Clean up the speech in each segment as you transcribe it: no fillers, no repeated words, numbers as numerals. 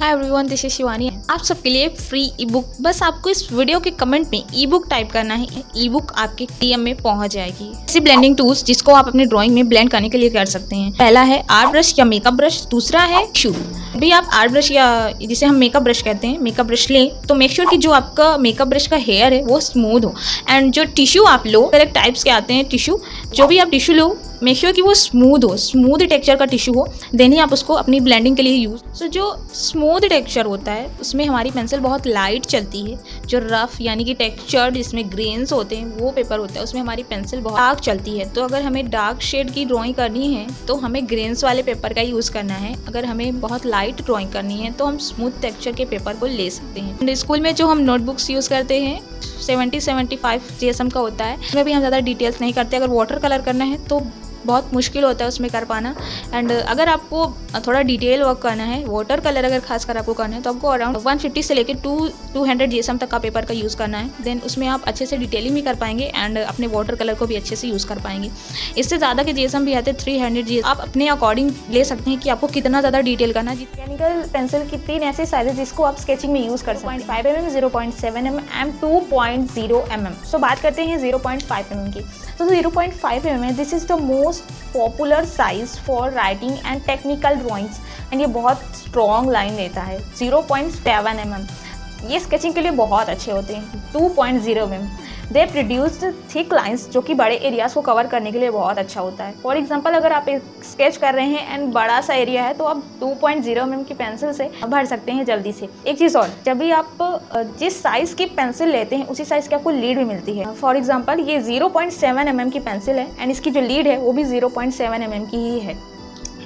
Hi everyone, this is Shivani. आप सबके लिए फ्री ई बुक, बस आपको इस वीडियो के कमेंट में ई बुक टाइप करना है। ई बुक आपके डीएम में पहुंच जाएगी। ऐसे ब्लेंडिंग टूल्स जिसको आप अपने ड्राइंग में ब्लेंड करने के लिए कर सकते हैं। पहला है आर्ट ब्रश या मेकअप ब्रश, दूसरा है टिश्यू। भी आप आर्ट ब्रश या जिसे हम मेकअप ब्रश कहते हैं, मेकअप ब्रश लें तो मेक श्योर कि जो आपका मेकअप ब्रश का हेयर है वो स्मूथ हो। एंड जो टिश्यू आप लो, अलग टाइप्स के आते हैं टिश्यू, जो भी आप टिश्यू लो मेक श्योर कि वो स्मूथ हो, स्मूथ टेक्सचर का टिश्यू हो, देन ही आप उसको अपनी ब्लेंडिंग के लिए यूज़। सो जो स्मूथ टेक्सचर होता है उसमें हमारी पेंसिल बहुत लाइट चलती है। जो रफ यानी कि टेक्सचर जिसमें ग्रेन्स होते हैं वो पेपर होता है, उसमें हमारी पेंसिल बहुत डार्क चलती है। तो अगर हमें डार्क शेड की ड्राइंग करनी है तो हमें ग्रेन्स वाले पेपर का यूज़ करना है। अगर हमें बहुत लाइट ड्राइंग करनी है तो हम स्मूथ टेक्सचर के पेपर को ले सकते हैं। स्कूल में जो हम नोटबुक्स यूज़ करते हैं 70-75 GSM का होता है, उसमें भी हम ज़्यादा डिटेल्स नहीं करते। अगर वाटर कलर करना है तो बहुत मुश्किल होता है उसमें कर पाना। एंड अगर आपको थोड़ा डिटेल वर्क करना है, वाटर कलर अगर खासकर आपको करना है तो आपको अराउंड 150 से लेकर 200 GSM तक का पेपर का यूज़ करना है। देन उसमें आप अच्छे से डिटेलिंग भी कर पाएंगे एंड अपने वाटर कलर को भी अच्छे से यूज़ कर पाएंगे। इससे ज़्यादा के GSM भी आते हैं 300 GSM। आप अपने अकॉर्डिंग ले सकते हैं कि आपको कितना ज़्यादा डिटेल करना है। मैकेनिकल पेंसिल की 3 ऐसे साइजेस जिसको आप स्केचिंग में यूज़ कर सकते हैं, 0.5 mm, 0.7 mm, 2.0 mm। सो बात करते हैं 0.5 mm की। तो 0.5 mm this is the most popular size for writing and technical drawings and ये बहुत स्ट्रॉन्ग लाइन देता है। 0.7 mm ये स्केचिंग के लिए बहुत अच्छे होते हैं। 2.0 mm दे प्रोड्यूस्ड थिक लाइंस जो कि बड़े एरियाज को कवर करने के लिए बहुत अच्छा होता है। फॉर एग्जांपल अगर आप एक स्केच कर रहे हैं एंड बड़ा सा एरिया है तो आप 2.0 mm की पेंसिल से भर सकते हैं जल्दी से। एक चीज़ और, जब भी आप जिस साइज़ की पेंसिल लेते हैं उसी साइज़ की आपको लीड भी मिलती है। फॉर एग्जाम्पल ये 0.7 mm की पेंसिल है एंड इसकी जो लीड है वो भी 0.7 mm की ही है।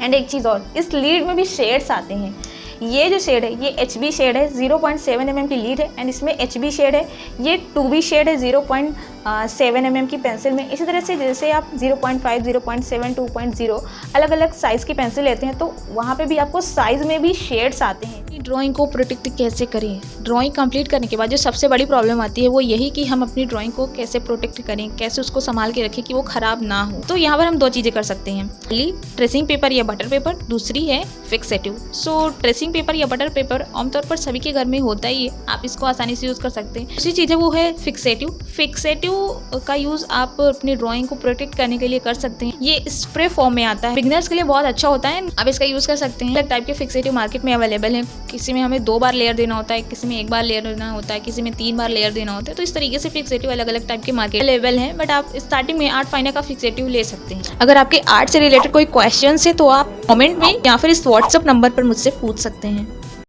एंड एक चीज़ और, इस लीड में भी शेड्स आते हैं। ये जो शेड है ये HB शेड है, 0.7 mm की लीड है एंड इसमें HB शेड है। ये 2B शेड है 0.7 mm की पेंसिल में। इसी तरह से जैसे आप 0.5, 0.7, 2.0 अलग अलग साइज़ की पेंसिल लेते हैं तो वहाँ पे भी आपको साइज़ में भी शेड्स आते हैं। ड्राइंग को प्रोटेक्ट कैसे करें? ड्राइंग कंप्लीट करने के बाद जो सबसे बड़ी प्रॉब्लम आती है वो यही कि हम अपनी ड्राइंग को कैसे प्रोटेक्ट करें, कैसे उसको संभाल के रखें कि वो ख़राब ना हो। तो यहाँ पर हम 2 चीज़ें कर सकते हैं, पहली ट्रेसिंग पेपर या बटर पेपर, दूसरी है फिक्सेटिव। सो ट्रेसिंग पेपर या बटर पेपर आमतौर पर सभी के घर में होता ही है, आप इसको आसानी से यूज़ कर सकते हैं। दूसरी चीज़ है वो है फिक्सेटिव। फिक्सेटिव का यूज़ आप अपनी ड्राइंग को प्रोटेक्ट करने के लिए कर सकते हैं। ये स्प्रे फॉर्म में आता है, बिगिनर्स के लिए बहुत अच्छा होता है, आप इसका यूज़ कर सकते हैं। अलग टाइप के फिक्सेटिव मार्केट में अवेलेबल है। किसी में हमें 2 बार लेयर देना होता है, किसी में 1 बार लेयर देना होता है, किसी में 3 बार लेयर देना होता है। तो इस तरीके से फिक्सेटिव अलग अलग टाइप के मार्केट अवेलेबल हैं, बट आप स्टार्टिंग में आर्ट फाइनर का फिक्सेटिव ले सकते हैं। अगर आपके आर्ट से रिलेटेड कोई क्वेश्चन है तो आप कमेंट में या फिर इस व्हाट्सएप नंबर पर मुझसे पूछ सकते हैं।